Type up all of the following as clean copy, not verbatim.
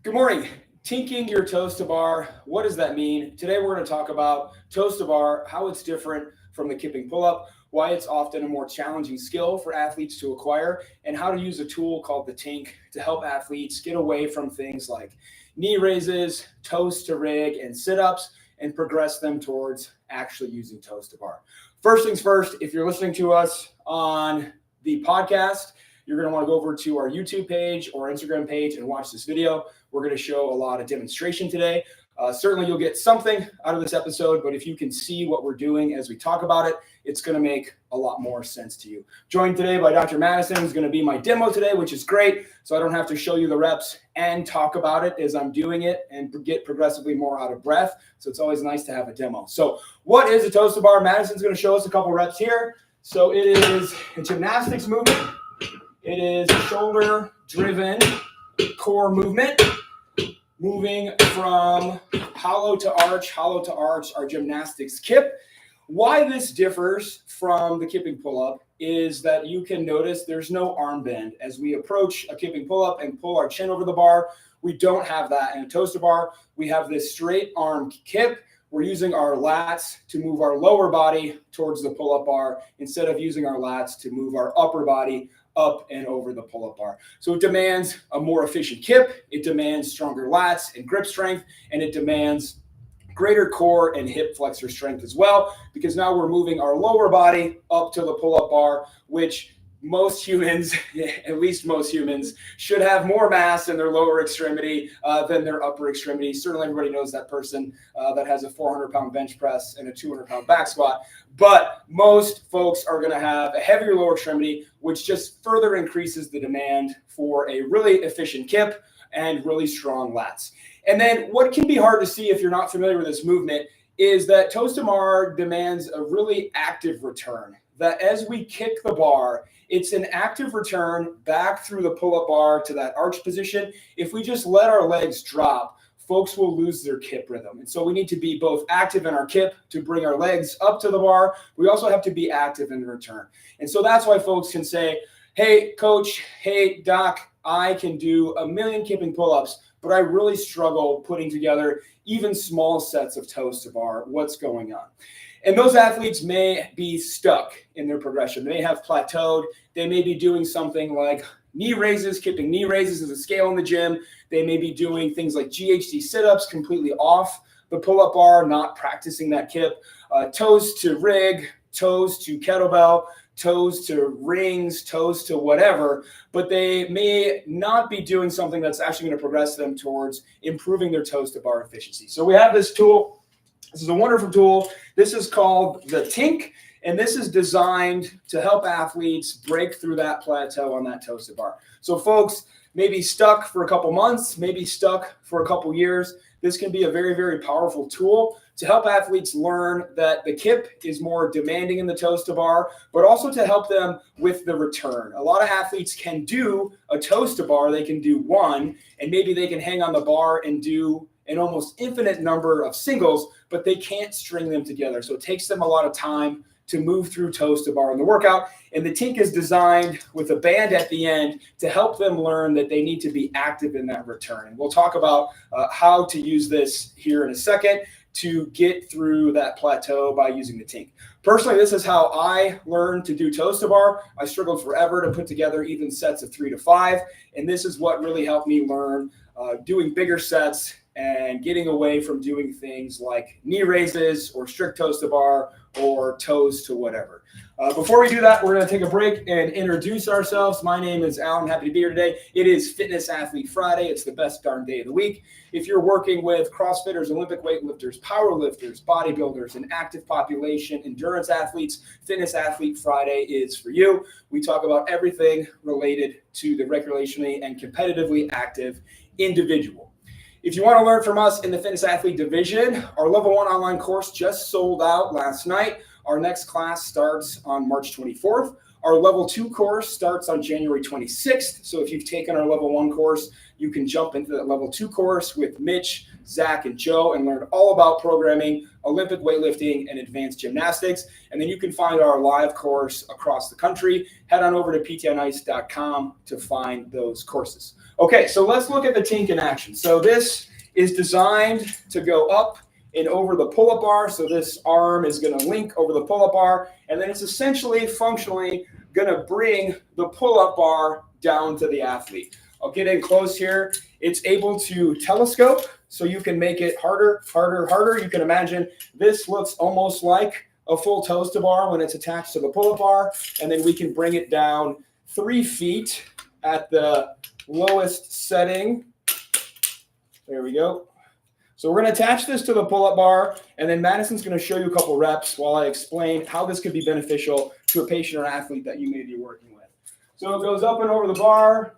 Good morning. Tinking your toes to bar. What does that mean? Today we're going to talk about toes to bar, how it's different from the kipping pull-up, why it's often a more challenging skill for athletes to acquire, and how to use a tool called the Tink to help athletes get away from things like knee raises, toes to rig, and sit-ups, and progress them towards actually using toes to bar. First things first, if you're listening to us on the podcast, you're going to want to go over to our YouTube page or Instagram page and watch this video. We're going to show a lot of demonstration today. Certainly you'll get something out of this episode, but if you can see what we're doing as we talk about it, it's going to make a lot more sense to you. Joined today by Dr. Madison, who's going to be my demo today, which is great. So I don't have to show you the reps and talk about it as I'm doing it and get progressively more out of breath. So it's always nice to have a demo. So what is a toes to bar? Madison's going to show us a couple reps here. So it is a gymnastics movement. It is a shoulder-driven core movement, moving from hollow to arch, our gymnastics kip. Why this differs from the kipping pull-up is that you can notice there's no arm bend. As we approach a kipping pull-up and pull our chin over the bar, we don't have that in a toes to bar. We have this straight arm kip. We're using our lats to move our lower body towards the pull-up bar instead of using our lats to move our upper body up and over the pull-up bar. So it demands a more efficient kip, it demands stronger lats and grip strength, and it demands greater core and hip flexor strength as well, because now we're moving our lower body up to the pull-up bar, which most humans, at least most humans, should have more mass in their lower extremity than their upper extremity. Certainly everybody knows that person that has a 400-pound bench press and a 200-pound back squat. But most folks are going to have a heavier lower extremity, which just further increases the demand for a really efficient kip and really strong lats. And then what can be hard to see if you're not familiar with this movement is that toes to bar demands a really active return. That as we kick the bar, it's an active return back through the pull-up bar to that arch position. If we just let our legs drop, folks will lose their kip rhythm. And so we need to be both active in our kip to bring our legs up to the bar. We also have to be active in the return. And so that's why folks can say, hey, coach, hey, doc, I can do a million kipping pull-ups, but I really struggle putting together even small sets of toes to bar. What's going on? And those athletes may be stuck in their progression. They may have plateaued. They may be doing something like knee raises, kipping knee raises as a scale in the gym. They may be doing things like GHD sit-ups completely off the pull-up bar, not practicing that kip. Toes to rig, toes to kettlebell, toes to rings, toes to whatever, but they may not be doing something that's actually going to progress them towards improving their toes to bar efficiency. So we have this tool. This is a wonderful tool. This is called the Tink, and this is designed to help athletes break through that plateau on that toes to bar. So folks may be stuck for a couple months, maybe stuck for a couple years. This can be a very, very powerful tool to help athletes learn that the kip is more demanding in the toes to bar, but also to help them with the return. A lot of athletes can do a toes to bar. They can do one, and maybe they can hang on the bar and do an almost infinite number of singles, but they can't string them together. So it takes them a lot of time to move through toes to bar in the workout. And the Tink is designed with a band at the end to help them learn that they need to be active in that return. And we'll talk about how to use this here in a second to get through that plateau by using the Tink. Personally, this is how I learned to do toes to bar. I struggled forever to put together even sets of 3 to 5. And this is what really helped me learn doing bigger sets and getting away from doing things like knee raises or strict toes to bar or toes to whatever. Before we do that, we're going to take a break and introduce ourselves. My name is Alan. Happy to be here today. It is Fitness Athlete Friday. It's the best darn day of the week. If you're working with CrossFitters, Olympic weightlifters, powerlifters, bodybuilders, an active population, endurance athletes, Fitness Athlete Friday is for you. We talk about everything related to the recreationally and competitively active individual. If you want to learn from us in the Fitness Athlete division, our Level 1 online course just sold out last night. Our next class starts on March 24th. Our Level 2 course starts on January 26th. So if you've taken our Level 1 course, you can jump into that Level 2 course with Mitch, Zach, and Joe and learn all about programming, Olympic weightlifting, and advanced gymnastics. And then you can find our live course across the country. Head on over to ptonice.com to find those courses. Okay, so let's look at the Tink in action. So this is designed to go up and over the pull-up bar. So this arm is going to link over the pull-up bar, and then it's essentially functionally going to bring the pull-up bar down to the athlete. I'll get in close here. It's able to telescope, so you can make it harder, harder, harder. You can imagine this looks almost like a full toes-to bar when it's attached to the pull-up bar, and then we can bring it down 3 feet at the lowest setting. There we go. So we're going to attach this to the pull-up bar, and then Madison's going to show you a couple reps while I explain how this could be beneficial to a patient or athlete that you may be working with. So it goes up and over the bar,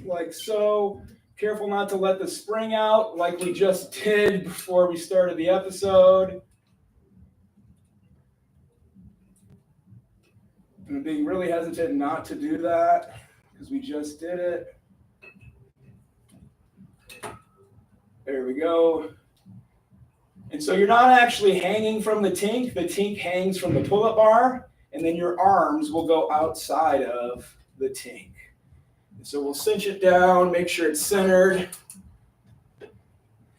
like so. Careful not to let the spring out like we just did before we started the episode. I'm being really hesitant not to do that because we just did it. There we go. And so you're not actually hanging from the Tink. The Tink hangs from the pull-up bar, and then your arms will go outside of the Tink. And so we'll cinch it down, make sure it's centered.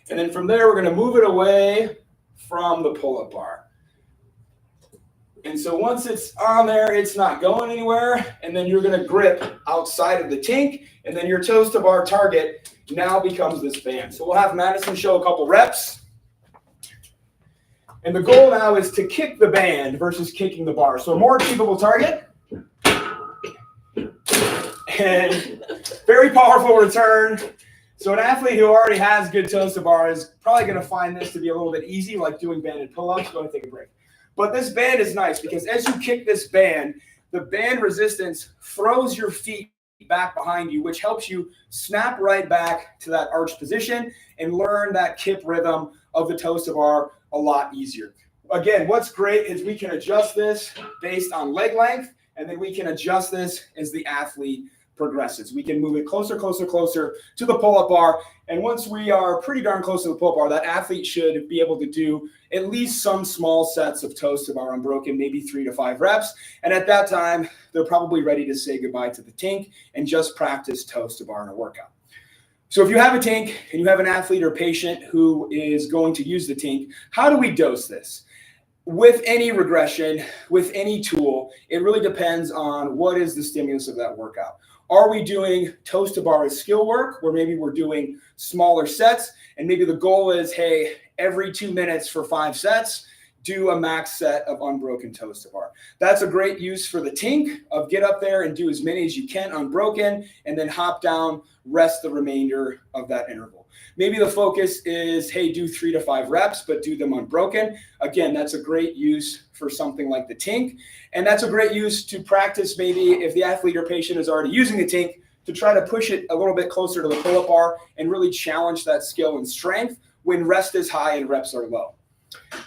And then from there, we're going to move it away from the pull-up bar. And so once it's on there, it's not going anywhere. And then you're going to grip outside of the Tink, and then your toes to bar target now becomes this band. So we'll have Madison show a couple reps. And the goal now is to kick the band versus kicking the bar. So a more achievable target. And very powerful return. So an athlete who already has good toes to bar is probably going to find this to be a little bit easy, like doing banded pull-ups. Go ahead and take a break. But this band is nice because as you kick this band, the band resistance throws your feet back behind you, which helps you snap right back to that arch position and learn that kip rhythm of the toes to bar a lot easier. Again, what's great is we can adjust this based on leg length, and then we can adjust this as the athlete progresses. We can move it closer, closer, closer to the pull-up bar. And once we are pretty darn close to the pull-up bar, that athlete should be able to do at least some small sets of toes to bar unbroken, maybe 3 to 5 reps. And at that time, they're probably ready to say goodbye to the Tink and just practice toes to bar in a workout. So if you have a Tink and you have an athlete or patient who is going to use the Tink, how do we dose this? With any regression, with any tool, it really depends on what is the stimulus of that workout. Are we doing toes to bar as skill work, where maybe we're doing smaller sets, and maybe the goal is, hey, every 2 minutes for 5 sets, do a max set of unbroken toes to bar. That's a great use for the Tink of get up there and do as many as you can unbroken, and then hop down, rest the remainder of that interval. Maybe the focus is, hey, do 3 to 5 reps, but do them unbroken. Again, that's a great use for something like the Tink. And that's a great use to practice maybe if the athlete or patient is already using the Tink to try to push it a little bit closer to the pull-up bar and really challenge that skill and strength when rest is high and reps are low.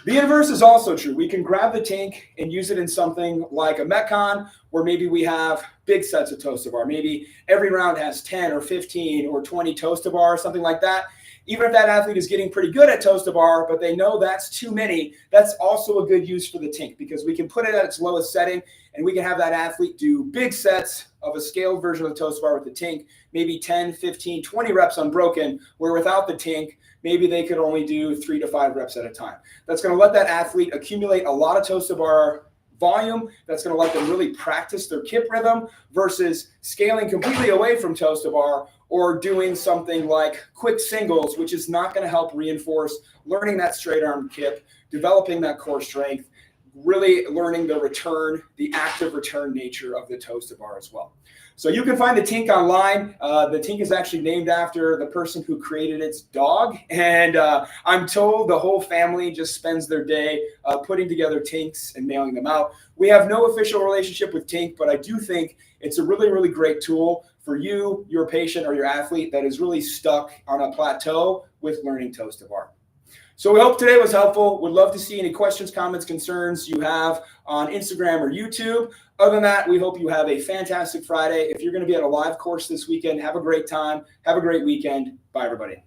The inverse is also true. We can grab the Tink and use it in something like a Metcon where maybe we have big sets of toes to bar. Maybe every round has 10 or 15 or 20 toes to bar, something like that. Even if that athlete is getting pretty good at toes to bar, but they know that's too many, that's also a good use for the Tink because we can put it at its lowest setting and we can have that athlete do big sets of a scaled version of the toes to bar with the Tink, maybe 10, 15, 20 reps unbroken, where without the Tink, maybe they could only do 3 to 5 reps at a time. That's going to let that athlete accumulate a lot of toes to bar volume. That's going to let them really practice their kip rhythm versus scaling completely away from toes to bar or doing something like quick singles, which is not going to help reinforce learning that straight arm kip, developing that core strength, really learning the return, the active return nature of the toes to bar as well. So you can find the Tink online. The Tink is actually named after the person who created its dog. And I'm told the whole family just spends their day putting together Tinks and mailing them out. We have no official relationship with Tink, but I do think it's a really, really great tool for you, your patient, or your athlete that is really stuck on a plateau with learning toes to bar. So we hope today was helpful. Would love to see any questions, comments, concerns you have on Instagram or YouTube. Other than that, we hope you have a fantastic Friday. If you're going to be at a live course this weekend, have a great time. Have a great weekend. Bye, everybody.